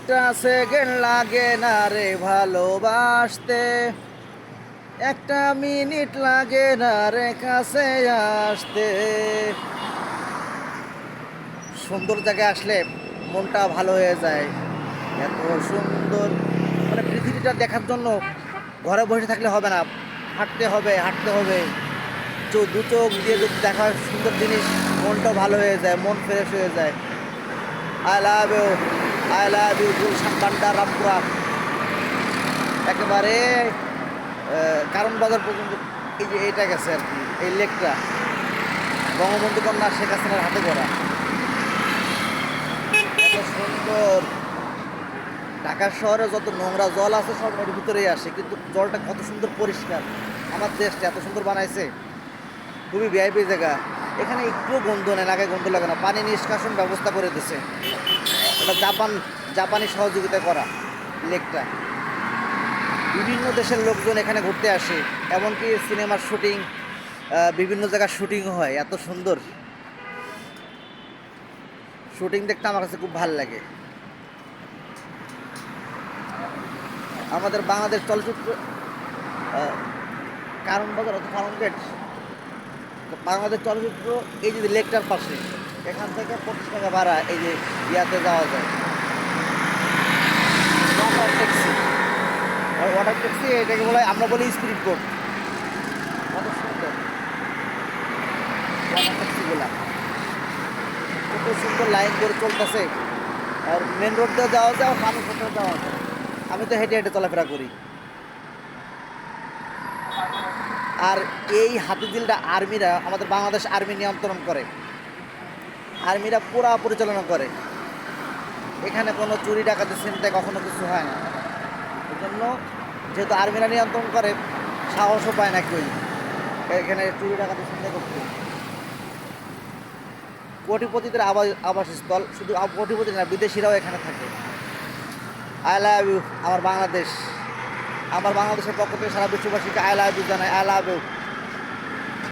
একটা সেকেন্ড লাগে না রে ভালোবাসতে, একটা মিনিট লাগে না রে কাছে আসতে। সুন্দর জায়গায় আসলে মনটা ভালো হয়ে যায়। এত সুন্দর, মানে পৃথিবীটা দেখার জন্য ঘরে বসে থাকলে হবে না, হাঁটতে হবে হাঁটতে হবে। দু চোখ দিয়ে যদি দেখা হয় সুন্দর জিনিস, মনটাও ভালো হয়ে যায়, মন ফ্রেশ হয়ে যায়। I love you, I love you Gulshan বান্ডার রামপুরা, একেবারে কারণ বাজার পর্যন্ত। এই যে এইটা গেছে আর কি, এই লেকটা বঙ্গবন্ধু কন্যা শেখ হাসিনার হাতে করা। এত সুন্দর। ঢাকা শহরে যত নোংরা জল আছে সব এর ভিতরেই আসে, কিন্তু জলটা কত সুন্দর পরিষ্কার। আমার দেশটা এত সুন্দর বানাইছে, খুবই ভিআইপি জায়গা। এখানে একটুও গন্ধ নেই, নাকে গন্ধ লাগে না। পানি নিষ্কাশন ব্যবস্থা করে দিছে, এটা জাপানি সহযোগিতায় করা লেকটা। বিভিন্ন দেশের লোকজন এখানে ঘুরতে আসে, এমনকি সিনেমার শুটিং, বিভিন্ন জায়গার শুটিং হয়। এত সুন্দর শুটিং দেখতে আমার কাছে খুব ভালো লাগে। আমাদের বাংলাদেশ চলচ্চিত্র কারণ বাজার অত ফার্ম গেট, বাংলাদেশ চলচ্চিত্র এই যে লেকটার পাশে, এখান থেকে 25 টাকা ভাড়া এই যে ইয়াতে যাওয়া যায়। ওয়াটার ট্যাক্সি, ওয়াটার ট্যাক্সি এটাকে বলা হয়, আমরা বলি স্পিড বোট। কত সুন্দর ওয়াটার ট্যাক্সিগুলা, কত সুন্দর লাইন করে চলতেছে। আর মেন রোড দিয়ে যাওয়া যায়, মানুষ হেঁটে যাওয়া যায়। আমি তো হেঁটে হেঁটে চলাফেরা করি। আর এই হাতিঝিলটা আর্মিরা, আমাদের বাংলাদেশ আর্মি নিয়ন্ত্রণ করে, আর্মিরা পুরা পরিচালনা করে। এখানে কোনো চুরি ডাকাতি ছিনতাই কখনো কিছু হয় না। এই জন্য যেহেতু আর্মিরা নিয়ন্ত্রণ করে, সাহসও পায় না কেউ এখানে চুরি ডাকাতি ছিনতাই করতে। কোটিপতিদের আবাসস্থল, শুধু কোটিপতি না, বিদেশিরাও এখানে থাকে। আই লাভ ইউ আমার বাংলাদেশ। আমার বাংলাদেশের পক্ষ থেকে সারা বিশ্ববাসীকে আই লাভ ইউ জানাই। I love you.